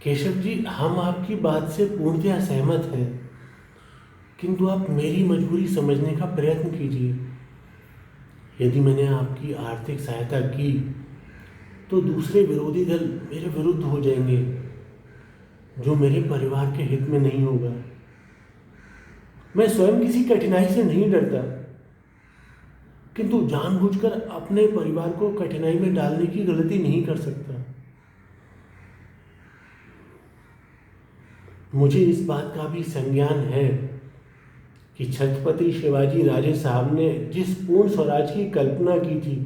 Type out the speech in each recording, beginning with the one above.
केशव जी, हम आपकी बात से पूर्णतया सहमत हैं, किंतु आप मेरी मजबूरी समझने का प्रयत्न कीजिए। यदि मैंने आपकी आर्थिक सहायता की तो दूसरे विरोधी दल मेरे विरुद्ध हो जाएंगे, जो मेरे परिवार के हित में नहीं होगा। मैं स्वयं किसी कठिनाई से नहीं डरता, किंतु जानबूझकर अपने परिवार को कठिनाई में डालने की गलती नहीं कर सकता। मुझे इस बात का भी संज्ञान है कि छत्रपति शिवाजी राजे साहब ने जिस पूर्ण स्वराज की कल्पना की थी,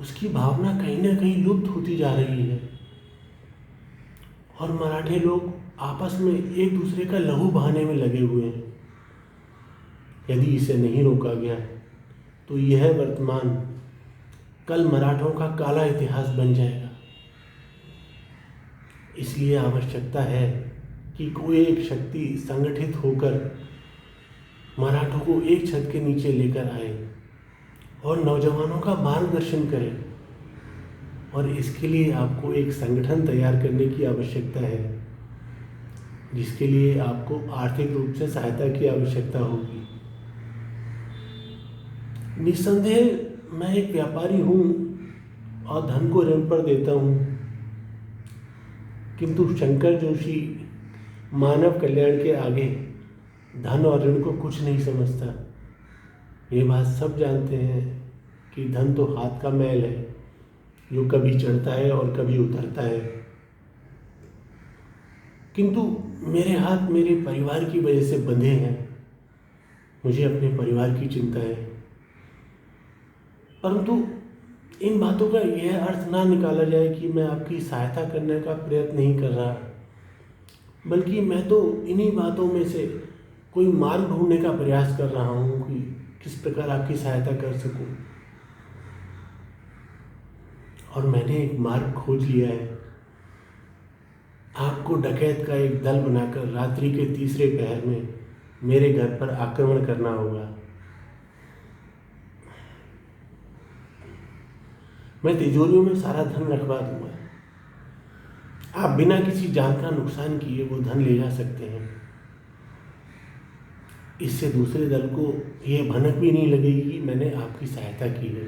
उसकी भावना कहीं ना कहीं लुप्त होती जा रही है और मराठे लोग आपस में एक दूसरे का लहू बहाने में लगे हुए हैं। यदि इसे नहीं रोका गया तो यह वर्तमान कल मराठों का काला इतिहास बन जाएगा। इसलिए आवश्यकता है कि कोई एक शक्ति संगठित होकर मराठों को एक छत के नीचे लेकर आए और नौजवानों का मार्गदर्शन करे। और इसके लिए आपको एक संगठन तैयार करने की आवश्यकता है, जिसके लिए आपको आर्थिक रूप से सहायता की आवश्यकता होगी। निस्संदेह मैं एक व्यापारी हूँ और धन को ऋण पर देता हूँ, किंतु शंकर जोशी मानव कल्याण के आगे धन और ऋण को कुछ नहीं समझता। ये बात सब जानते हैं कि धन तो हाथ का मैल है, जो कभी चढ़ता है और कभी उतरता है, किंतु मेरे हाथ मेरे परिवार की वजह से बंधे हैं। मुझे अपने परिवार की चिंता है, परंतु इन बातों का यह अर्थ ना निकाला जाए कि मैं आपकी सहायता करने का प्रयत्न नहीं कर रहा, बल्कि मैं तो इन्हीं बातों में से कोई मार्ग ढूंढने का प्रयास कर रहा हूँ कि किस प्रकार आपकी सहायता कर सकूँ। और मैंने एक मार्ग खोज लिया है। आपको डकैत का एक दल बनाकर रात्रि के तीसरे पहर में मेरे घर पर आक्रमण करना होगा। मैं तिजोरियों में सारा धन रखवा दूंगा। आप बिना किसी जान का नुकसान किए वो धन ले जा सकते हैं। इससे दूसरे दल को यह भनक भी नहीं लगेगी कि मैंने आपकी सहायता की है।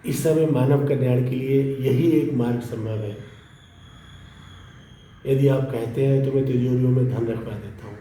इस समय मानव कल्याण के लिए यही एक मार्ग संभव है। यदि आप कहते हैं तो मैं तिजोरियों में धन रखवा देता हूँ।